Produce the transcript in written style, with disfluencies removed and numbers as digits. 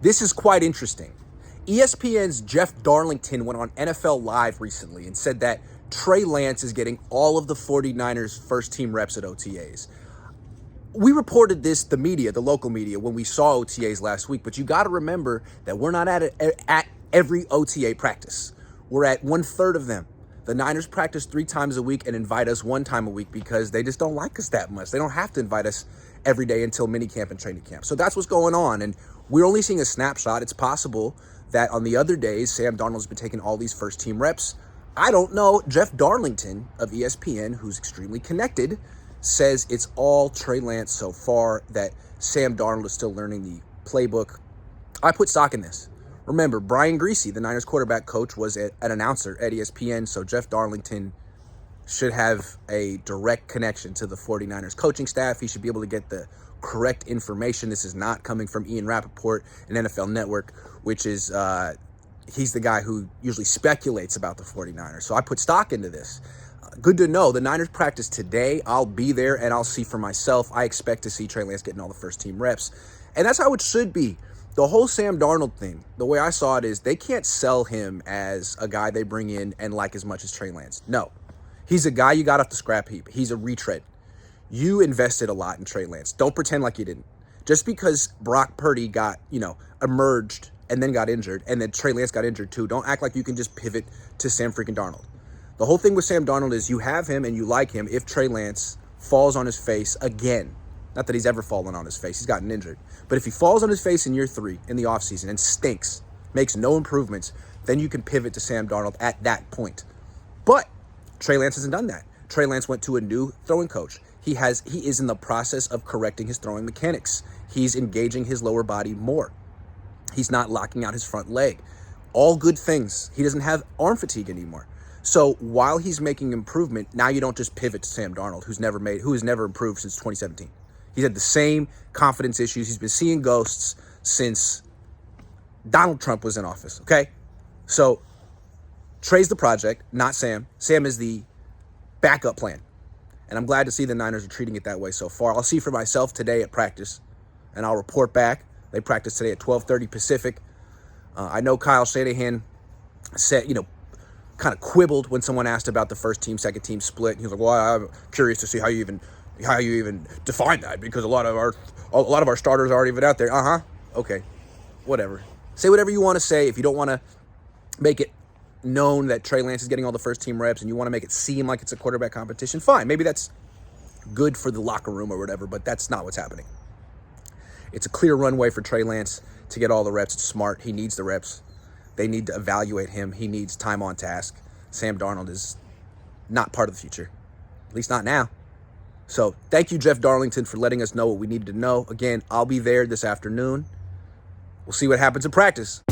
This is quite interesting. ESPN's Jeff Darlington went on NFL Live recently and said that Trey Lance is getting all of the 49ers first team reps at OTAs. We reported this, the media, the local media, when we saw OTAs last week, but you got to remember that we're not at every OTA practice. We're at 1/3 of them. The Niners practice 3 times a week and invite us 1 time a week because they just don't like us that much. They don't have to invite us every day until minicamp and training camp. So that's what's going on, and we're only seeing a snapshot. It's possible that on the other days, Sam Darnold's been taking all these first-team reps. I don't know. Jeff Darlington of ESPN, who's extremely connected, says it's all Trey Lance so far, that Sam Darnold is still learning the playbook. I put stock in this. Remember, Brian Griese, the Niners quarterback coach, was an announcer at ESPN, so Jeff Darlington should have a direct connection to the 49ers coaching staff. He should be able to get the correct information. This is not coming from Ian Rappaport and NFL Network, which is, he's the guy who usually speculates about the 49ers. So I put stock into this. Good to know. The Niners practice today. I'll be there and I'll see for myself. I expect to see Trey Lance getting all the first team reps. And that's how it should be. The whole Sam Darnold thing, the way I saw it is they can't sell him as a guy they bring in and like as much as Trey Lance. No. He's a guy you got off the scrap heap. He's a retread. You invested a lot in Trey Lance. Don't pretend like you didn't. Just because Brock Purdy got, emerged and then got injured, and then Trey Lance got injured too, don't act like you can just pivot to Sam freaking Darnold. The whole thing with Sam Darnold is you have him and you like him if Trey Lance falls on his face again. Not that he's ever fallen on his face. He's gotten injured. But if he falls on his face in year 3 in the offseason and stinks, makes no improvements, then you can pivot to Sam Darnold at that point. But Trey Lance hasn't done that. Trey Lance went to a new throwing coach. He is in the process of correcting his throwing mechanics. He's engaging his lower body more. He's not locking out his front leg. All good things. He doesn't have arm fatigue anymore. So while he's making improvement, now you don't just pivot to Sam Darnold, who has never improved since 2017. He's had the same confidence issues. He's been seeing ghosts since Donald Trump was in office, okay? So Trey's the project, not Sam. Sam is the backup plan. And I'm glad to see the Niners are treating it that way so far. I'll see for myself today at practice, and I'll report back. They practice today at 12:30 Pacific. I know Kyle Shanahan said, kind of quibbled when someone asked about the first team, second team split. He was like, "Well, I'm curious to see how you even define that, because a lot of our starters aren't even out there." Okay, whatever. Say whatever you want to say. If you don't want to make it known that Trey Lance is getting all the first team reps and you want to make it seem like it's a quarterback competition, fine. Maybe that's good for the locker room or whatever, but that's not what's happening. It's a clear runway for Trey Lance to get all the reps. It's smart. He needs the reps. They need to evaluate him. He needs time on task. Sam Darnold is not part of the future, at least not now. So thank you, Jeff Darlington, for letting us know what we needed to know. Again, I'll be there this afternoon. We'll see what happens in practice.